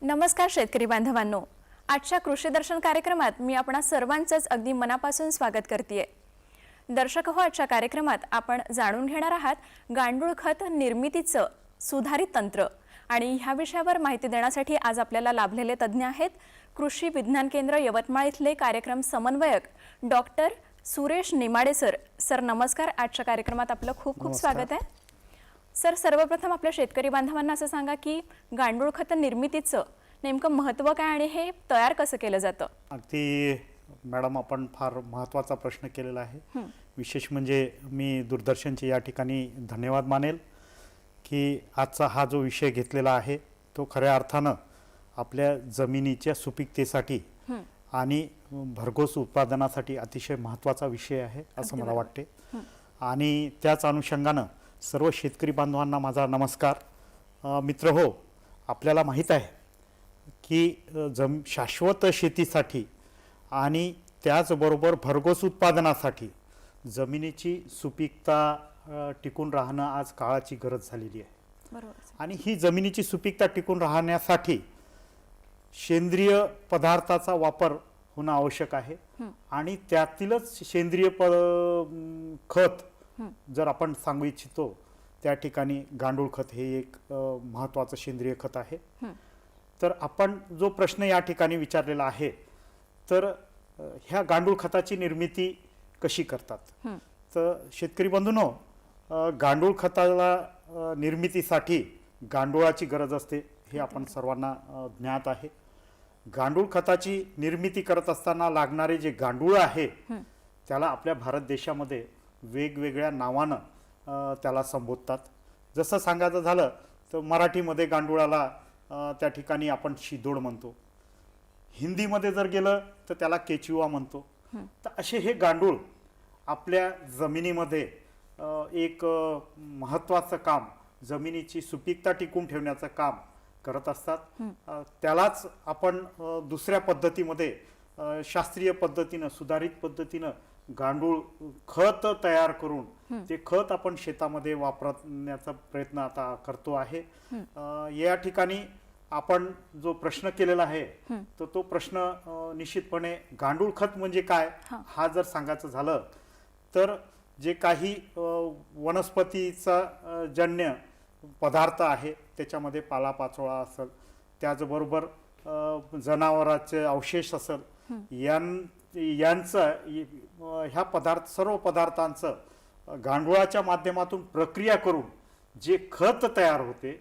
नमस्कार शेतकरी बांधवांनो, आजच्या कृषी दर्शन कार्यक्रमात मी आपणा सर्वांचंच अगदी मनापासून स्वागत करते। दर्शक हो, आजच्या कार्यक्रमात आपण जाणून घेणार आहात गांडूळ खत निर्मितीचं सुधारित तंत्र आणि ह्या विषयावर माहिती देण्यासाठी आज आपल्याला लाभलेले तज्ञ आहेत कृषी विज्ञान केंद्र यवतमाळ इथले कार्यक्रम समन्वयक डॉक्टर सुरेश निमाडे सर। सर नमस्कार, आजच्या कार्यक्रमात आपलं खूप खूप स्वागत आहे। सर सर्वप्रथम आपल्या शेतकरी बांधवांना असं सांगा की गांडूळ खत निर्मितीचं नेमकं महत्त्व काय आणि हे तयार कसं केलं जातं? अगदी मॅडम, आपण फार महत्त्वाचा प्रश्न केलेला आहे। विशेष म्हणजे मी दूरदर्शनचे या ठिकाणी धन्यवाद मानेल की आजचा हा जो विषय घेतलेला आहे तो खऱ्या अर्थानं आपल्या जमिनीच्या सुपीकतेसाठी आणि भरघोस उत्पादनासाठी अतिशय महत्त्वाचा विषय आहे असं मला वाटते। आणि त्याच अनुषंगानं सर्व शेतकरी बांधवांना माझा नमस्कार। मित्र हो, आपल्याला माहीत आहे की शाश्वत शेतीसाठी आणि त्याचबरोबर भरघोस उत्पादनासाठी जमिनीची सुपीकता टिकून राहणं आज काळाची गरज झालेली आहे। बरोबर। आणि ही जमिनीची सुपीकता टिकून राहण्यासाठी सेंद्रिय पदार्थाचा वापर होणं आवश्यक आहे आणि त्यातीलच सेंद्रिय खत जर आपण सांगू इच्छितो त्या ठिकाणी गांडूळ खत हे एक महत्त्वाचं सेंद्रिय खत आहे। तर आपण जो प्रश्न या ठिकाणी विचारलेला आहे तर ह्या गांडूळ खताची निर्मिती कशी करतात, तर शेतकरी बंधूंनो, गांडूळ खताला निर्मितीसाठी गांडूळाची गरज असते हे आपण सर्वांना ज्ञात आहे। गांडूळ खताची निर्मिती करत असताना लागणारे जे गांडूळ आहे त्याला आपल्या भारत देशामध्ये वेगवेगळ्या नावानं त्याला संबोधतात। जसं सांगायचं झालं तर मराठीमध्ये गांडूळाला त्या ठिकाणी आपण शिदोड म्हणतो, हिंदीमध्ये जर गेलं तर त्याला केचुआ म्हणतो। तर असे हे गांडूळ आपल्या जमिनीमध्ये एक महत्त्वाचं काम, जमिनीची सुपीकता टिकून ठेवण्याचं काम करत असतात। त्यालाच आपण दुसऱ्या पद्धतीमध्ये शास्त्रीय पद्धतीनं, सुधारित पद्धतीनं गांडूळ खत तयार करून ते खत आपण शेतामध्ये वापरण्याचा प्रयत्न आता करतो आहे। या ठिकाणी आपण जो प्रश्न केलेला आहे तर तो प्रश्न निश्चितपणे गांडूळ खत म्हणजे काय हा जर सांगायचं झालं तर जे काही वनस्पतीचा जन्य पदार्थ आहे त्याच्यामध्ये पालापाचोळा असेल, त्याचबरोबर जनावरांचे अवशेष असेल, यांचं ह्या सर्व पदार्थांचं गांडूळाच्या माध्यमातून प्रक्रिया करून जे खत तयार होते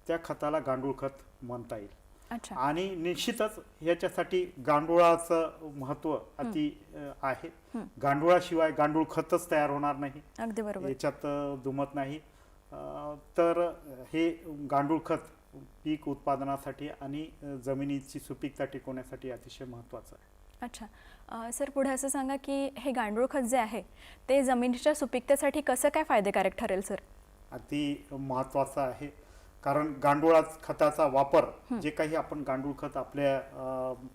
त्या खताला गांडूळ खत म्हणता येईल। आणि निश्चितच याच्यासाठी गांडूळाचं महत्त्व अति आहे। गांडूळाशिवाय गांडूळ खतच तयार होणार नाही, अगदी बरोबर, याच्यात दुमत नाही। तर हे गांडूळ खत पीक उत्पादनासाठी आणि जमिनीची सुपीकता टिकवण्यासाठी अतिशय महत्त्वाचं आहे। अच्छा सर, पुढे असं सांगा की हे गांडूळ खत जे आहे ते जमिनीच्या सुपीकतेसाठी कसं काय फायदेकारक ठरेल? सर अति महत्त्वाचं आहे, कारण गांडूळ खताचा वापर जे काही आपण गांडूळ खत आपल्या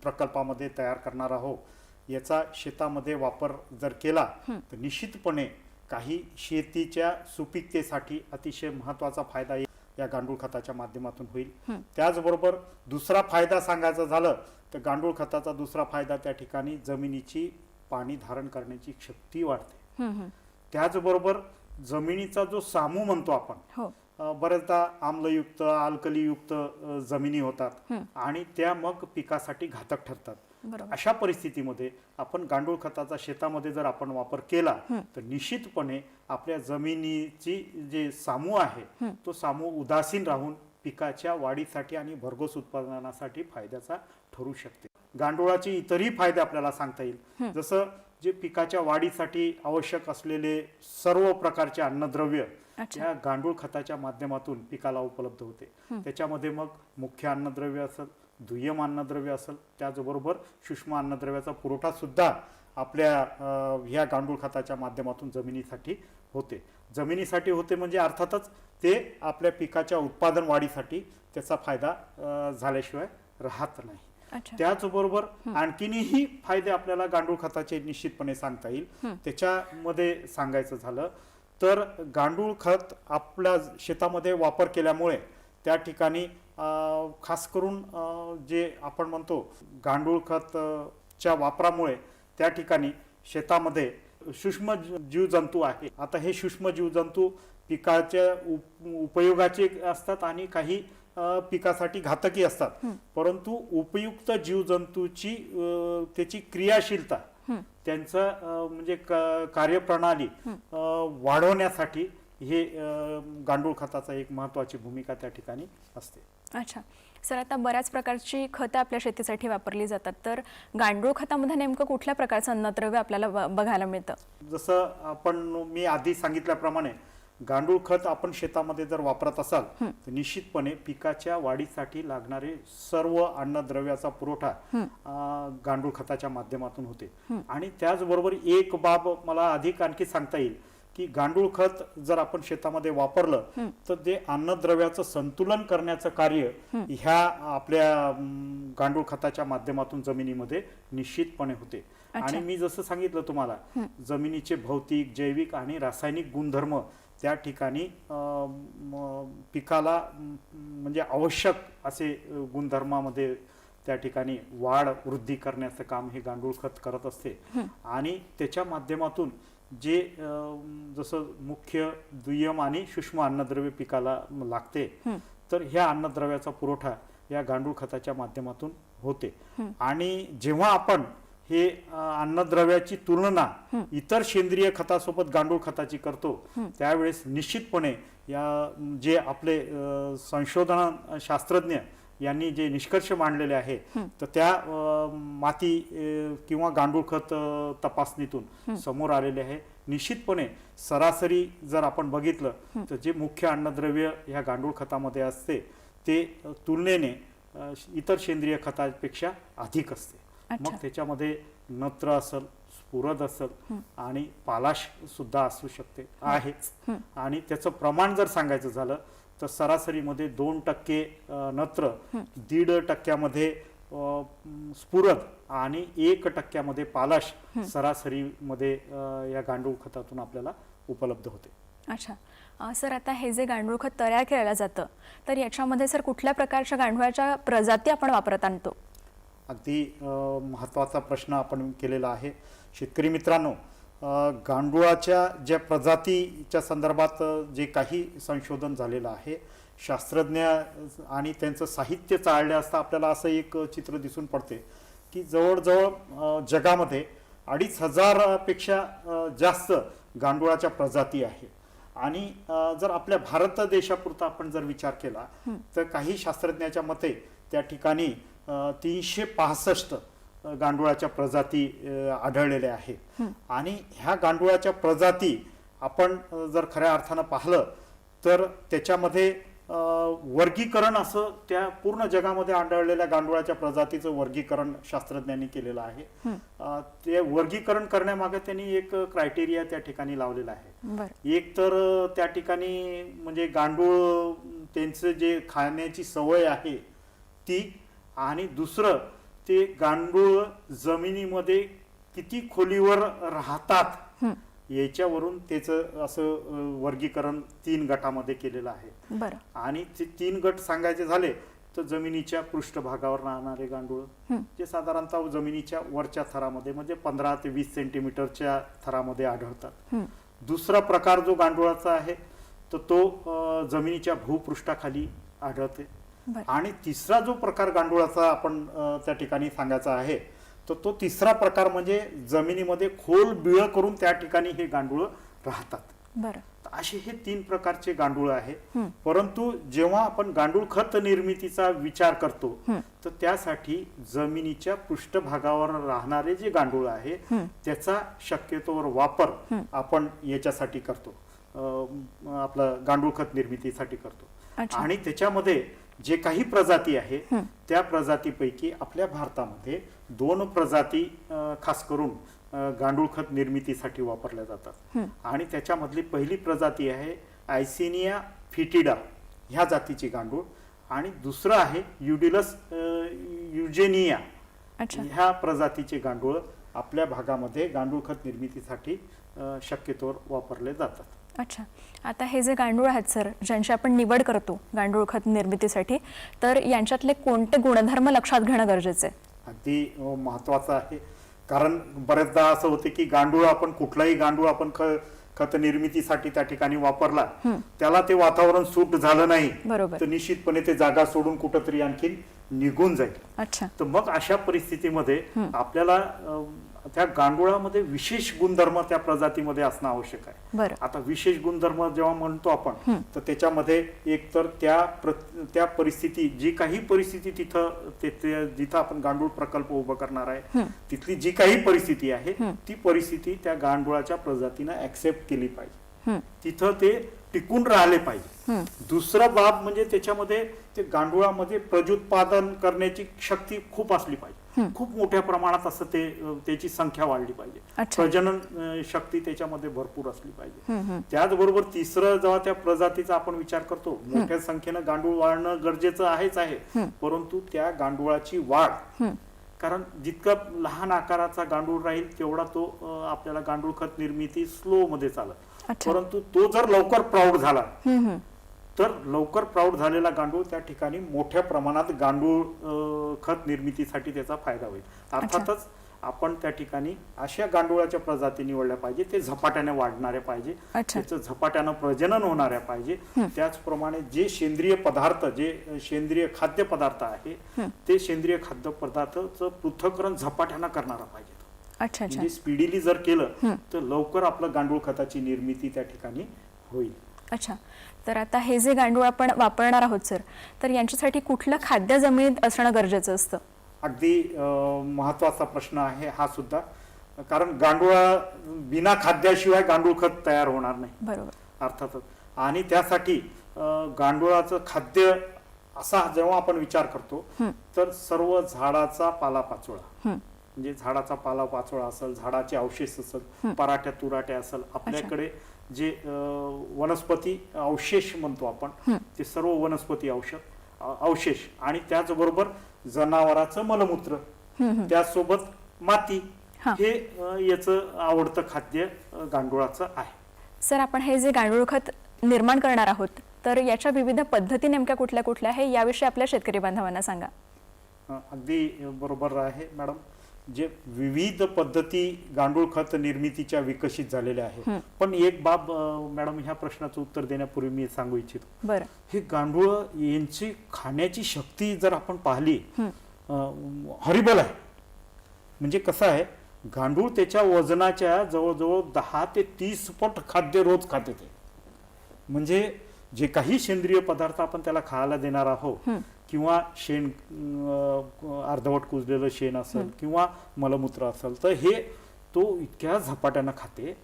प्रकल्पामध्ये तयार करणार आहोत याचा शेतामध्ये वापर जर केला तर निश्चितपणे काही शेतीच्या सुपीकतेसाठी अतिशय महत्त्वाचा फायदा या गांडूळ खताच्या माध्यमातून होईल। त्याचबरोबर दुसरा फायदा सांगायचं झालं तर गांडूळ खताचा दुसरा फायदा त्या ठिकाणी जमिनीची पाणी धारण करण्याची शक्ती वाढते। त्याचबरोबर जमिनीचा जो सामू म्हणतो आपण, बरेचदा आम्लयुक्त अल्कलीयुक्त जमिनी होतात आणि त्या मग पिकासाठी घातक ठरतात। अशा परिस्थितीमध्ये आपण गांडूळ खताचा शेतामध्ये जर आपण वापर केला तर निश्चितपणे आपल्या जमिनीची जे सामू आहे तो सामू उदासीन राहून पिकाच्या वाढीसाठी आणि भरघोस उत्पादनासाठी फायद्याचा ठरू शकते। गांडूळाचे इतरही फायदे आपल्याला सांगता येईल, जसं जे पिकाच्या वाढीसाठी आवश्यक असलेले सर्व प्रकारचे अन्नद्रव्य या गांडूळ खताच्या माध्यमातून पिकाला उपलब्ध होते। त्याच्यामध्ये मग मुख्य अन्नद्रव्य असेल, दुय्यम अन्नद्रव्य असेल, त्याचबरोबर सूक्ष्म अन्नद्रव्याचा पुरवठा सुद्धा आपल्या ह्या गांडूळ खताच्या माध्यमातून जमिनीसाठी होते। जमिनीसाठी होते म्हणजे अर्थातच ते आपल्या पिकाच्या उत्पादन वाढीसाठी त्याचा फायदा झाल्याशिवाय राहत नाही। त्याचबरोबर आणखीनही फायदे आपल्याला गांडूळ खताचे निश्चितपणे सांगता येईल। त्याच्यामध्ये सांगायचं झालं तर गांडूळ खत आपल्या शेतामध्ये वापर केल्यामुळे त्या ठिकाणी खास करून जे आपण म्हणतो गांडूळ खत च्या वापरामुळे त्या ठिकाणी शेतामध्ये सूक्ष्म जीवजंतू आहे. आता हे सूक्ष्म जीवजंतू पिकाच्या उपयोगाचे असतात आणि काही पिकासाठी घातकी असतात. परंतु उपयुक्त जीवजंतूची त्याची क्रियाशीलता त्यांचं म्हणजे कार्यप्रणाली वाढवण्यासाठी हे गांडूळ खताचा एक महत्त्वाची भूमिका त्या ठिकाणी असते. अच्छा सर, आता बऱ्याच प्रकारची खतं आपल्या शेतीसाठी वापरली जातात, तर गांडूळ खतामध्ये नेमकं कुठल्या प्रकारचं अन्नद्रव्य आपल्याला बघायला मिळतं? जसं मी आधी सांगितल्याप्रमाणे गांडूळ खत आपण शेतामध्ये जर वापरत असाल तर निश्चितपणे पिकाच्या वाढीसाठी लागणारे सर्व अन्नद्रव्याचा पुरवठा गांडूळ खताच्या माध्यमातून होते. आणि त्याचबरोबर एक बाब मला अधिक आणखी सांगता येईल की गांडूळ खत जर आपण शेतामध्ये वापरलं तर ते अन्नद्रव्याचं संतुलन करण्याचं कार्य ह्या आपल्या गांडूळ खताच्या माध्यमातून जमिनीमध्ये निश्चितपणे होते. आणि मी जसं सांगितलं तुम्हाला, जमिनीचे भौतिक, जैविक आणि रासायनिक गुणधर्म त्या ठिकाणी पिकाला म्हणजे आवश्यक असे गुणधर्मामध्ये त्या ठिकाणी वाढ वृद्धी करण्याचं काम हे गांडूळ खत करत असते. आणि त्याच्या माध्यमातून जे जसं मुख्य, दुय्यम आणि सूक्ष्म अन्नद्रव्य पिकाला लागते, तर ह्या अन्नद्रव्याचा पुरवठा या गांडूळ खताच्या माध्यमातून होते. आणि जेव्हा आपण हे अन्नद्रव्याची तुलना इतर सेंद्रिय खतासोबत गांडूळ खताची करतो त्यावेळेस निश्चितपणे या जे आपले संशोधन शास्त्रज्ञ यांनी जे निष्कर्ष मांडलेले आहे तर त्या माती किंवा गांडूळ खत तपासणीतून समोर आलेले आहे. निश्चितपणे सरासरी जर आपण बघितलं तर जे मुख्य अन्नद्रव्य ह्या गांडूळ खतामध्ये असते ते तुलनेने इतर सेंद्रिय खतापेक्षा अधिक असते. मग त्याच्यामध्ये नत्र असेल, स्फुरद असेल आणि पालाश सुद्धा असू शकते आहे. आणि त्याचं प्रमाण जर सांगायचं झालं तर सरासरीमध्ये 2% नत्र, 1.5% स्फुरद आणि 1% पालाश सरासरीमध्ये या गांडूळ खतातून आपल्याला उपलब्ध होते. अच्छा सर, आता हे जे गांडूळ खत तयार केलं जातं तर याच्यामध्ये सर कुठल्या प्रकारच्या गांडूळाच्या प्रजाती आपण वापरत आणतो? अगदी महत्त्वाचा प्रश्न आपण केलेला आहे. शेतकरी मित्रांनो, गांडूळाच्या ज्या प्रजातीच्या संदर्भात जे काही संशोधन झालेलं आहे, शास्त्रज्ञ आणि त्यांचं साहित्य चाळलं असता आपल्याला असं एक चित्र दिसून पडते की जवळजवळ जगामध्ये 2500 पेक्षा जास्त गांडूळाच्या प्रजाती आहे. आणि जर आपल्या भारत देशापुरता आपण जर विचार केला तर काही शास्त्रज्ञाच्या मते त्या ठिकाणी 365 गांडूळाच्या प्रजाती आढळलेल्या आहेत. आणि ह्या गांडूळाच्या प्रजाती आपण जर खऱ्या अर्थानं पाहिलं तर त्याच्यामध्ये वर्गीकरण असं त्या पूर्ण जगामध्ये आढळलेल्या गांडूळाच्या प्रजातीचं वर्गीकरण शास्त्रज्ञांनी केलेलं आहे. ते वर्गीकरण करण्यामागे त्यांनी एक क्रायटेरिया त्या ठिकाणी लावलेला आहे. एक तर त्या ठिकाणी म्हणजे गांडूळ त्यांचं जे खाण्याची सवय आहे ती, आणि दुसरं ते गांडूळ जमिनीमध्ये किती खोलीवर राहतात याच्यावरून त्याचं असं वर्गीकरण 3 गटामध्ये केलेलं आहे. आणि ते 3 गट सांगायचे झाले तर जमिनीच्या पृष्ठभागावर राहणारे गांडूळ जे साधारणतः जमिनीच्या वरच्या थरामध्ये म्हणजे 15 ते 20 सेंटीमीटरच्या थरामध्ये आढळतात. दुसरा प्रकार जो गांडूळाचा आहे तर तो जमिनीच्या भूपृष्ठाखाली आढळते. आणि तिसरा जो प्रकार गांडूळाचा आपण त्या ठिकाणी सांगायचा आहे तर तो तिसरा प्रकार म्हणजे जमिनीमध्ये खोल बिळ करून त्या ठिकाणी हे गांडूळ राहतात. असे हे 3 प्रकारचे गांडूळ आहे. परंतु जेव्हा आपण गांडूळ खत निर्मितीचा विचार करतो तर त्यासाठी जमिनीच्या पृष्ठभागावर राहणारे जे गांडूळ आहे त्याचा शक्यतोवर वापर आपण याच्यासाठी करतो, आपलं गांडूळ खत निर्मितीसाठी करतो. आणि त्याच्यामध्ये जे काही प्रजाती आहे त्या प्रजातीपैकी आपल्या भारतामध्ये 2 प्रजाती खास करून गांडूळ खत निर्मितीसाठी वापरल्या जातात. आणि त्याच्यामधली पहिली प्रजाती आहे आयसिनिया फिटिडा ह्या जातीची गांडूळ, आणि दुसरं आहे युडिलस युजेनिया ह्या प्रजातीचे गांडूळ आपल्या भागामध्ये गांडूळ खत निर्मितीसाठी शक्यतोवर वापरले जातात. अच्छा, आता हे जे गांडूळ आहेत सर, ज्यांची आपण निवड करतो गांडूळ खत निर्मितीसाठी, तर यांच्यातले कोणते गुणधर्म लक्षात घेणं गरजेचं आहे? अगदी महत्वाचं आहे. कारण बरेचदा असं होते की गांडूळ आपण कुठलाही गांडूळ आपण खत निर्मितीसाठी त्या ठिकाणी वापरला, त्याला ते वातावरण सूट झालं नाही, बरोबर. तर निश्चितपणे ते जागा सोडून कुठंतरी आणखी निघून जाईल. अच्छा. तर मग अशा परिस्थितीमध्ये आपल्याला त्या गांडुळामध्ये विशेष गुणधर्म त्या प्रजातीमध्ये असणं आवश्यक आहे. बरं. आता विशेष गुणधर्म जेव्हा म्हणतो आपण, तर त्याच्यामध्ये एक तर त्या परिस्थिती, जी काही परिस्थिती जिथं आपण गांडूळ प्रकल्प उभा करणार आहे, तिथली जी काही परिस्थिती आहे, ती परिस्थिती त्या गांडुळाच्या प्रजातीनं ऍक्सेप्ट केली पाहिजे, तिथं ते टिकून राहिले पाहिजे. दुसरा बाब म्हणजे त्याच्यामध्ये ते गांडुळामध्ये प्रत्युत्पादन करण्याची शक्ती खूप असली पाहिजे, खूप मोठ्या प्रमाणात असं त्याची संख्या वाढली पाहिजे, प्रजनन शक्ती त्याच्यामध्ये भरपूर असली पाहिजे. त्याचबरोबर तिसरं, जेव्हा त्या प्रजातीचा आपण विचार करतो, मोठ्या संख्येनं गांडूळ वाढणं गरजेचं आहेच आहे, परंतु त्या गांडुळाची वाढ, कारण जितका लहान आकाराचा गांडूळ राहील तेवढा तो आपल्याला गांडूळ खत निर्मिती स्लो मध्ये चालत. परंतु तो जर लवकर प्रौढ झाला, तर लवकर प्रौढ झालेला गांडूळ त्या ठिकाणी मोठ्या प्रमाणात गांडूळ खत निर्मितीसाठी त्याचा फायदा होईल. अर्थातच आपण त्या ठिकाणी अशा गांडुळाच्या प्रजाती निवडल्या पाहिजे, ते झपाट्याने वाढणाऱ्या पाहिजे, त्याचं झपाट्यानं प्रजनन होणाऱ्या पाहिजे. त्याचप्रमाणे जे सेंद्रिय पदार्थ, जे सेंद्रिय खाद्य पदार्थ आहे, ते सेंद्रिय खाद्य पदार्थाचं पृथक्करण झपाट्यानं करणारा पाहिजे. म्हणजे स्पीडीली जर केलं तर लवकर आपलं गांडूळ खताची निर्मिती त्या ठिकाणी होईल. अच्छा, तर आता हे जे गांडूळ आपण वापरणार आहोत सर, तर यांच्यासाठी कुठलं खाद्य जमिनीत असणं गरजेचं असतं? अगदी महत्वाचा प्रश्न आहे हा सुद्धा, कारण गांडूळा बिना खाद्याशिवाय गांडूळ खत तयार होणार नाही. बरोबर. अर्थातच. आणि त्यासाठी गांडुळाचं खाद्य असा जेव्हा आपण विचार करतो, तर सर्व झाडाचा पालापाचोळा, म्हणजे झाडाचा पालापाचोळा असेल, झाडाचे अवशेष असेल, पराठ्या तुराट्या असेल, आपल्याकडे जे वनस्पती अवशेष म्हणतो आपण, ते सर्व वनस्पती अवशेष, आणि त्याचबरोबर जनावराचं मलमूत्र, त्यासोबत माती, हे याचं आवडतं खाद्य गांडुळाचं आहे. सर, आपण हे जे गांडूळ खत निर्माण करणार आहोत, तर याच्या विविध पद्धती नेमक्या कुठल्या कुठल्या आहे, याविषयी आपल्या शेतकरी बांधवांना सांगा. अगदी बरोबर आहे मॅडम. जे विविध पद्धती गांडूळ खत निर्मितीच्या विकसित झालेल्या आहेत, पण एक बाब मॅडम ह्या प्रश्नाचं उत्तर देण्यापूर्वी मी सांगू इच्छितो. बरं. हे गांडूळ यांची खाण्याची शक्ती जर आपण पाहिली, हॉरिबल आहे. म्हणजे कसं आहे, गांडूळ त्याच्या वजनाच्या जवळजवळ 10 ते 30 पट खाद्य रोज खाते ते. म्हणजे जे काही सेंद्रिय पदार्थ आपण त्याला खायला देणार आहोत, किंवा शेण, अर्धवट कुजलेलं शेण असेल किंवा मलमूत्र असेल, तर हे तो इतक्या झपाट्यानं खाते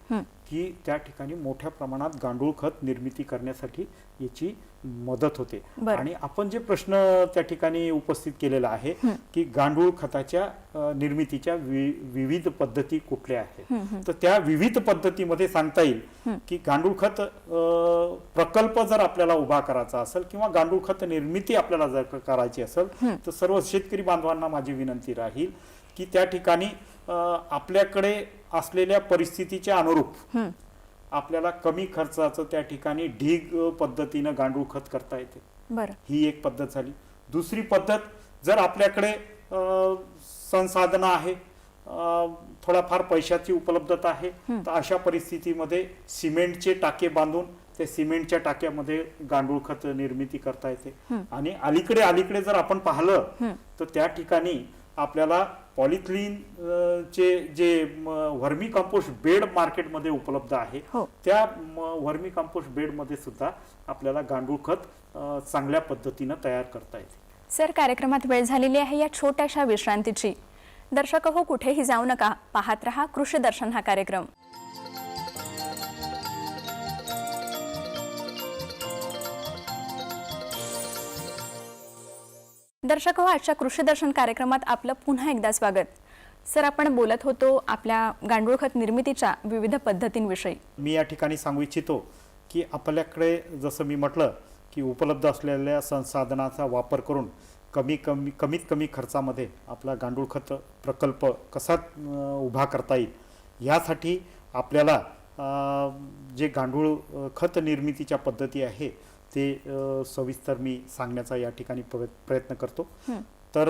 की त्या ठिकाणी मोठ्या प्रमाणात गांडूळ खत निर्मिती करण्यासाठी याची मदत होते. आणि आपण जे प्रश्न त्या ठिकाणी उपस्थित केलेला आहे की गांडूळ खताच्या निर्मितीच्या विविध पद्धती कुठल्या आहेत, तर त्या विविध पद्धतीमध्ये सांगता येईल की गांडूळ खत प्रकल्प जर आपल्याला उभा करायचा असेल किंवा गांडूळ खत निर्मिती आपल्याला जर करायची असेल, तर सर्व शेतकरी बांधवांना माझी विनंती राहील की त्या ठिकाणी आपल्याकडे असलेल्या परिस्थितीच्या अनुरूप आपल्याला कमी खर्चाचं त्या ठिकाणी ढीग पद्धतीनं गांडूळ खत करता येते. बरं. ही एक पद्धत झाली. दुसरी पद्धत, जर आपल्याकडे संसाधनं आहे, थोडाफार पैशाची उपलब्धता आहे, तर अशा परिस्थितीमध्ये सिमेंटचे टाके बांधून त्या सिमेंटच्या टाक्यामध्ये गांडूळ खत निर्मिती करता येते. आणि अलीकडे जर आपण पाहिलं, तर त्या ठिकाणी आपल्याला पॉलिथिलीन चे जे व्हर्मी कंपोस्ट बेड मार्केटमध्ये उपलब्ध आहे, त्या व्हर्मी कंपोस्ट बेड मध्ये सुद्धा आपल्याला गांडूळ खत चांगल्या पद्धतीनं तयार करता येते. सर, कार्यक्रमात वेळ झालेली आहे या छोट्याशा विश्रांतीची. दर्शक हो, कुठेही जाऊ नका, पाहत रहा कृषी दर्शन हा कार्यक्रम. दर्शक हो, आजच्या कृषी दर्शन कार्यक्रमात आपलं पुन्हा एकदा स्वागत. सर, आपण बोलत होतो आपल्या गांडूळ खत निर्मितीच्या विविध पद्धतींविषयी. मी या ठिकाणी सांगू इच्छितो की आपल्याकडे जसं मी म्हटलं की उपलब्ध असलेल्या संसाधनाचा वापर करून कमीत कमी खर्चामध्ये आपला गांडूळ खत प्रकल्प कसा उभा करता येईल, यासाठी आपल्याला जे गांडूळ खत निर्मितीच्या पद्धती आहे ते सविस्तर मी सांगण्याचा या ठिकाणी प्रयत्न करतो. तर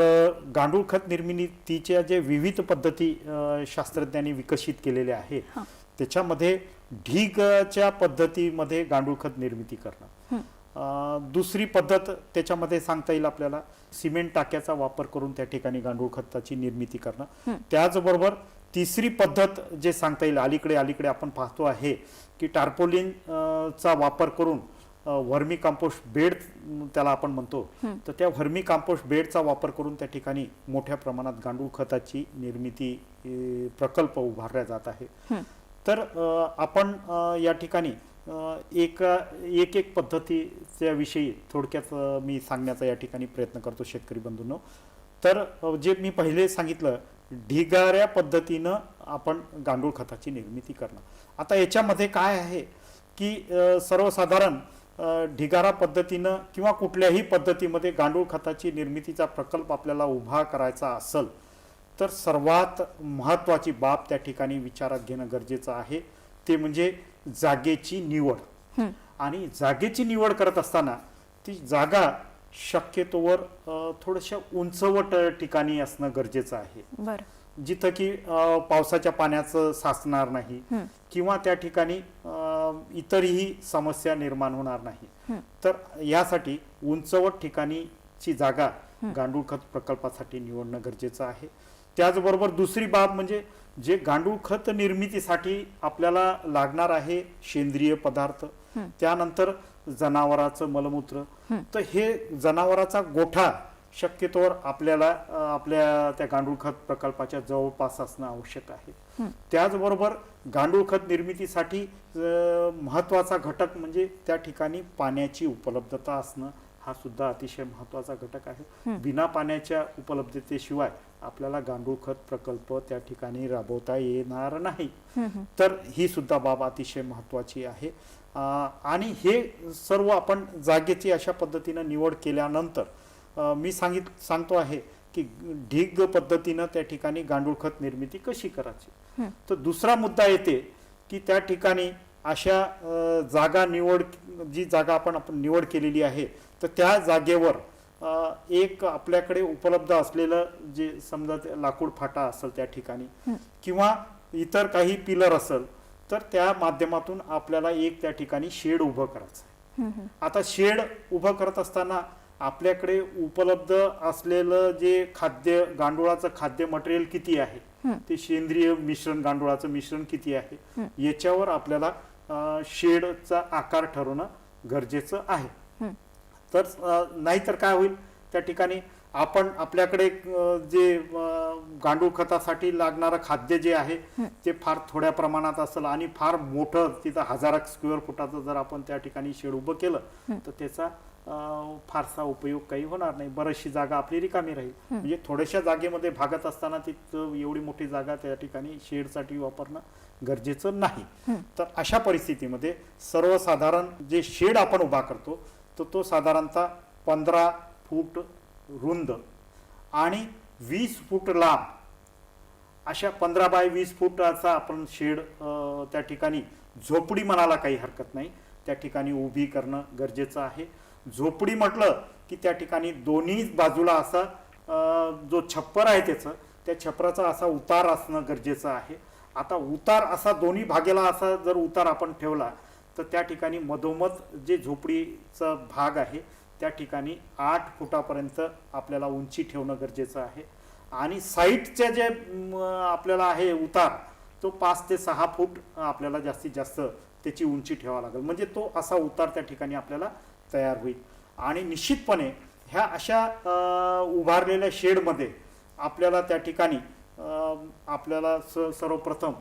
गांडूळ खत निर्मितीच्या जे विविध पद्धती शास्त्रज्ञांनी विकसित केलेल्या आहेत त्याच्यामध्ये ढीगच्या पद्धतीमध्ये गांडूळ खत निर्मिती करणं. दुसरी पद्धत त्याच्यामध्ये सांगता येईल आपल्याला सिमेंट टाक्याचा वापर करून त्या ठिकाणी गांडूळ खताची निर्मिती करणं. त्याचबरोबर तिसरी पद्धत जे सांगता येईल अलीकडे आपण पाहतो आहे की टार्पोलिन चा वापर करून व्हर्मी कंपोस्ट बेड त्याला आपण म्हणतो, तर त्या व्हर्मी कंपोस्ट बेडचा वापर करून त्या ठिकाणी मोठ्या प्रमाणात गांडूळ खताची निर्मिती प्रकल्प उभारला जात आहे. तर आपण या ठिकाणी एक पद्धतीच्या विषयी थोडक्यात मी सांगण्याचा या ठिकाणी प्रयत्न करतो शेतकरी बंधूंनो. तर जे मी पहिले सांगितलं ढिगाऱ्या पद्धतीनं आपण गांडूळ खताची निर्मिती करणं. आता याच्यामध्ये काय आहे की सर्वसाधारण ढिगारा पद्धतीनं किंवा कुठल्याही पद्धतीमध्ये गांडूळ खताची निर्मितीचा प्रकल्प आपल्याला उभा करायचा असेल तर सर्वात महत्त्वाची बाब त्या ठिकाणी विचारात घेणं गरजेचं आहे ते म्हणजे जागेची निवड. आणि जागेची निवड करत असताना ती जागा शक्यतोवर थोड्याशा उंचवट ठिकाणी असणं गरजेचं आहे, जिथं की पावसाच्या पाण्याचं साचणार नाही किंवा त्या ठिकाणी इतरही समस्या निर्माण होणार नाही. तर यासाठी उंचवट ठिकाणीची जागा गांडूळ खत प्रकल्पासाठी निवडणं गरजेचं आहे. त्याचबरोबर दुसरी बाब म्हणजे जे गांडूळ खत निर्मितीसाठी आपल्याला लागणार आहे सेंद्रिय पदार्थ, त्यानंतर जनावराचं मलमूत्र, तर हे जनावराचा गोठा शक्यतोवर आपल्याला आपल्या त्या गांडूळ खत प्रकल्पाच्या जवळपास असणं आवश्यक आहे. त्याचबरोबर गांडूळ खत निर्मितीसाठी महत्वाचा घटक म्हणजे त्या ठिकाणी पाण्याची उपलब्धता असणं हा सुद्धा अतिशय महत्वाचा घटक आहे. बिना पाण्याच्या उपलब्धतेशिवाय आपल्याला गांडूळ खत प्रकल्प त्या ठिकाणी राबवता येणार नाही. तर ही सुद्धा बाब अतिशय महत्वाची आहे. आणि हे सर्व आपण जागेची अशा पद्धतीने निवड केल्यानंतर मी सांगतो आहे की ढीग पद्धतीनं त्या ठिकाणी गांडूळ खत निर्मिती कशी करायची. तर दुसरा मुद्दा येते की त्या ठिकाणी अशा जागा निवड जी जागा आपण निवड केलेली आहे तर त्या जागेवर एक आपल्याकडे उपलब्ध असलेलं जे समजा लाकूड फाटा असेल त्या ठिकाणी किंवा इतर काही पिलर असेल तर त्या माध्यमातून आपल्याला एक त्या ठिकाणी शेड उभं करायचं. आता शेड उभं करत असताना आपल्याकडे उपलब्ध असलेलं जे खाद्य गांडुळाचं खाद्य मटेरियल किती आहे, ते सेंद्रिय मिश्रण गांडुळाचं मिश्रण किती आहे याच्यावर आपल्याला शेडचा आकार ठरवणं गरजेचं आहे. तर नाहीतर काय होईल त्या ठिकाणी आपण आपल्याकडे जे गांडूळ खतासाठी लागणारं खाद्य जे आहे ते फार थोड्या प्रमाणात असेल आणि फार मोठं तिथं 1000 स्क्वेअर फुटाचं जर आपण त्या ठिकाणी शेड उभं केलं तर त्याचा फारसा उपयोग काही होणार नाही. बरीचशी जागा आपली रिकामी राहील. म्हणजे थोड्याशा जागेमध्ये भागत असताना तिथं एवढी मोठी जागा त्या ठिकाणी शेडसाठी वापरणं गरजेचं नाही. तर अशा परिस्थितीमध्ये सर्वसाधारण जे शेड आपण उभा करतो तर तो साधारणतः 15 फूट रुंद आणि 20 फूट लांब अशा 15 बाय 20 फुटाचा आपण शेड त्या ठिकाणी झोपडी म्हणायला काही हरकत नाही त्या ठिकाणी उभी करणं गरजेचं आहे. झोपडी म्हटलं की त्या ठिकाणी दोन्ही बाजूला असा जो छप्पर आहे त्याचं त्या छपराचा असा उतार असणं गरजेचं आहे. आता उतार असा दोन्ही भागेला असा जर उतार आपण ठेवला तर त्या ठिकाणी मधोमध जे झोपडीचा भाग आहे त्या ठिकाणी 8 फुटापर्यंत आपल्याला उंची ठेवणं गरजेचं आहे. आणि साईडच्या जे आपल्याला आहे उतार तो 5 ते 6 फूट आपल्याला जास्तीत जास्त त्याची उंची ठेवावी लागेल. म्हणजे तो असा उतार त्या ठिकाणी आपल्याला तयार होईल. आणि निश्चितपणे ह्या अशा उभारलेल्या शेडमध्ये आपल्याला त्या ठिकाणी आपल्याला सर्वप्रथम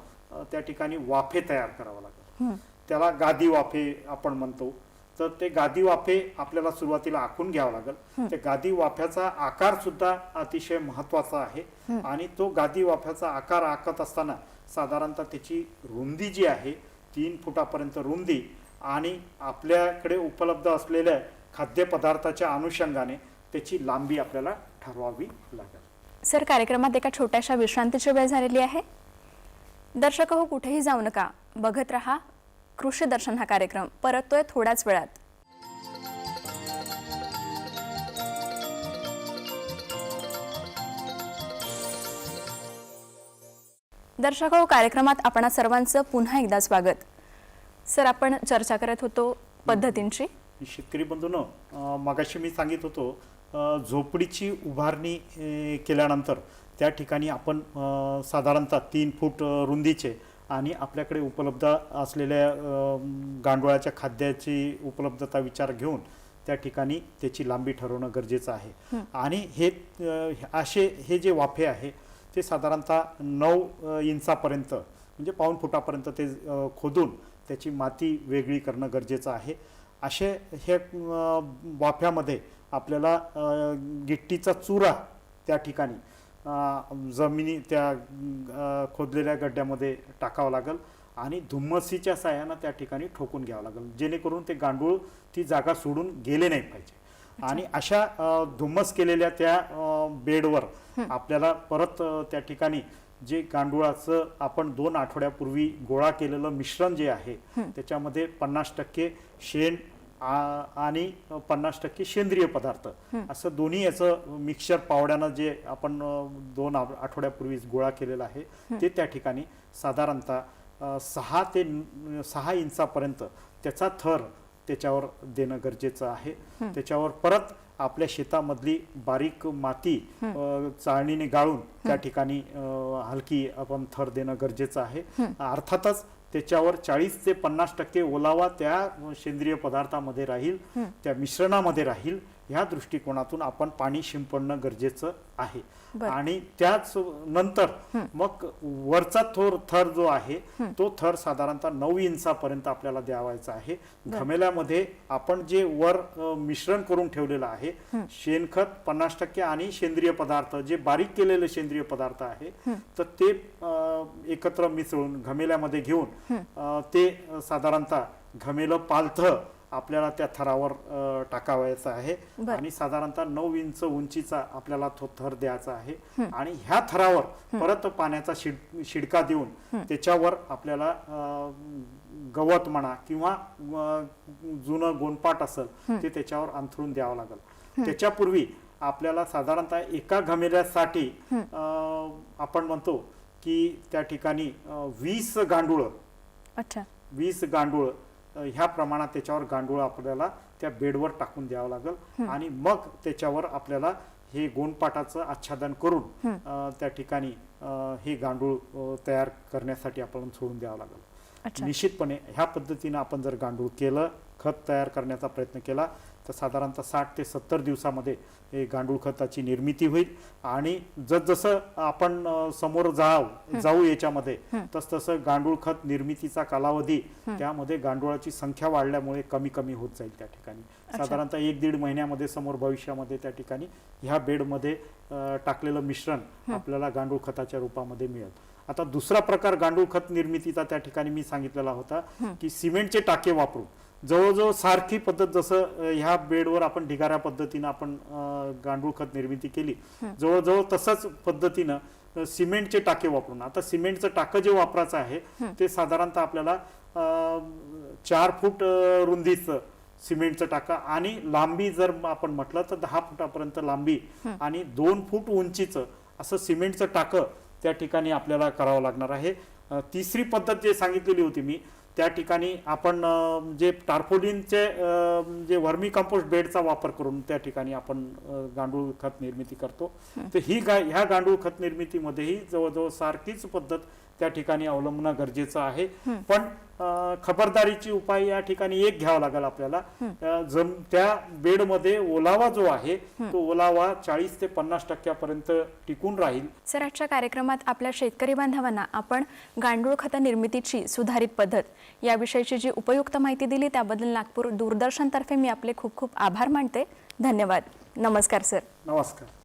त्या ठिकाणी वाफे तयार करावं लागेल. त्याला गादी वाफे आपण म्हणतो. तर ते गादी वाफे आपल्याला सुरुवातीला आखून घ्यावं लागेल. त्या गादी वाफ्याचा आकार सुद्धा अतिशय महत्वाचा आहे. आणि तो गादी वाफ्याचा आकार आखत असताना साधारणतः त्याची रुंदी जी आहे 3 फुटापर्यंत रुंदी आणि आपल्याकडे उपलब्ध असलेल्या खाद्यपदार्थाच्या अनुषंगाने त्याची लांबी आपल्याला ठरवावी लागेल. सर, कार्यक्रमात एका छोट्याशा विश्रांतीची वेळ झालेली आहे. दर्शक हो, कुठेही जाऊ नका. बघत रहा कृषी दर्शन हा कार्यक्रम परततोय थोड्याच वेळात. दर्शक हो, कार्यक्रमात आपणा सर्वांचं पुन्हा एकदा स्वागत. सर, आपण चर्चा करत होतो पद्धतींची. शेतकरी बंधूंनो, मगाशी मी सांगित होतो झोपडीची उभारणी केल्यानंतर त्या ठिकाणी आपण साधारणतः 3 फूट रुंदीचे आणि आपल्याकडे उपलब्ध असलेल्या गांडुळाच्या खाद्याची उपलब्धता विचार घेऊन त्या ठिकाणी त्याची लांबी ठरवणं गरजेचं आहे. आणि हे जे वाफे आहे ते साधारणतः 9 इंचापर्यंत म्हणजे पाऊण फुटापर्यंत ते खोदून त्याची माती वेगळी करणं गरजेचं आहे. हे वाफ्यामध्ये आपल्याला गिट्टीचा चुरा त्या ठिकाणी त्या खोदलेल्या गड्ड्यामध्ये टाकावं लागेल आणि धुम्मसीच्या साह्यानं त्या ठिकाणी ठोकून घ्यावं लागेल, जेणेकरून ते गांडूळ ती जागा सोडून गेले नाही पाहिजे. आणि अशा धुम्मस केलेल्या त्या बेडवर आपल्याला परत त्या ठिकाणी जे गांडुळाचं आपण 2 आठवड्यापूर्वी गोळा केलेलं मिश्रण जे आहे त्याच्यामध्ये 50% शेण आणि 50% सेंद्रिय पदार्थ असं दोन्ही याचं मिक्सचर पावड्यानं जे आपण 2 आठवड्यापूर्वी गोळा केलेलं आहे ते त्या ठिकाणी साधारणतः 6 इंचापर्यंत त्याचा थर त्याच्यावर देणं गरजेचं आहे. त्याच्यावर परत आपल्या शेतामधली बारीक माती चाळणीने गाळून त्या ठिकाणी हलकी आपण थर देणं गरजेचं आहे. अर्थातच त्याच्यावर 40 ते 50% ओलावा त्या सेंद्रिय पदार्थामध्ये राहील, त्या मिश्रणामध्ये राहील. ह्या दृष्टिकोनातून आपण पाणी शिंपडणं गरजेचं आहे. आणि त्याच नंतर मग वरचा थर जो आहे तो थर साधारणतः 9 इंचापर्यंत आपल्याला द्यावायचा आहे. घमेल्यामध्ये आपण जे वर मिश्रण करून ठेवलेलं आहे शेणखत 50% आणि सेंद्रिय पदार्थ जे बारीक केलेले सेंद्रिय पदार्थ आहे तर ते एकत्र मिसळून घमेल्यामध्ये घेऊन ते साधारणतः घमेलं पालथं आपल्याला त्या थरावर टाकावायचा आहे. आणि साधारणतः 9 इंच उंचीचा आपल्याला तो थर द्यायचा आहे. आणि ह्या थरावर परत पाण्याचा शिडका देऊन त्याच्यावर आपल्याला गवत म्हणा किंवा जुनं गोणपाट असेल ते त्याच्यावर अंथरून द्यावं लागेल. त्याच्यापूर्वी आपल्याला साधारणतः एका घमेल्यासाठी आपण म्हणतो की त्या ठिकाणी 20 गांडूळ 20 गांडूळ ह्या प्रमाणात त्याच्यावर गांडूळ आपल्याला त्या बेडवर टाकून द्यावं लागेल. आणि मग त्याच्यावर आपल्याला हे गोणपाटाचं आच्छादन करून त्या ठिकाणी हे गांडूळ तयार करण्यासाठी आपण सोडून द्यावं लागेल. निश्चितपणे ह्या पद्धतीने आपण जर गांडूळ केलं, खत तयार करण्याचा प्रयत्न केला तर साधारणतः 60 ते 70 दिवसामध्ये हे गांडूळ खताची निर्मिती होईल. आणि जसजसं आपण समोर जाऊ याच्यामध्ये तसतसं गांडूळ खत निर्मितीचा कालावधी त्यामध्ये गांडुळाची संख्या वाढल्यामुळे कमी होत जाईल. त्या ठिकाणी साधारणतः 1-1.5 महिन्यामध्ये समोर भविष्यामध्ये त्या ठिकाणी ह्या बेडमध्ये टाकलेलं मिश्रण आपल्याला गांडूळ खताच्या रूपामध्ये मिळेल. आता दुसरा प्रकार गांडूळ खत निर्मितीचा त्या ठिकाणी मी सांगितलेला होता की सिमेंटचे टाके वापरून जवळजवळ सारखी पद्धत, जसं ह्या बेडवर आपण ढिगाऱ्या पद्धतीनं आपण गांडूळ खत निर्मिती केली, जवळजवळ तसंच पद्धतीनं सिमेंटचे टाके वापरून. आता सिमेंटचं टाकं जे वापरायचं आहे ते साधारणतः आपल्याला 4 फूट रुंदीचं सिमेंटचं टाका आणि लांबी जर आपण म्हटलं तर 10 फुटापर्यंत लांबी आणि 2 फूट उंचीचं असं सिमेंटचं टाकं त्या ठिकाणी आपल्याला करावं लागणार आहे. तिसरी पद्धत जे सांगितलेली होती मी त्या ठिकाणी आपण जे टार्पोलिनचे जे व्हर्मी कंपोस्ट बेडचा वापर करून त्या ठिकाणी आपण गांडूळ खत निर्मिती करतो. तर ह्या गांडूळ खत निर्मितीमध्येही जवळजवळ सारखीच पद्धत त्या ठिकाणी अवलंबणं गरजेचं आहे. पण खबरदारीची उपाय या ठिकाणी एक घ्यावा लागेल आपल्याला. त्या बेडमध्ये ओलावा जो आहे तो ओलावा 40 ते 50% पर्यंत टिकून राहील. सर, आजच्या कार्यक्रमात आपल्या शेतकरी बांधवांना आपण गांडूळ खत निर्मितीची सुधारित पद्धत याविषयीची जी उपयुक्त माहिती दिली त्याबद्दल नागपूर दूरदर्शनतर्फे मी आपले खूप खूप आभार मानते. धन्यवाद. नमस्कार सर. नमस्कार.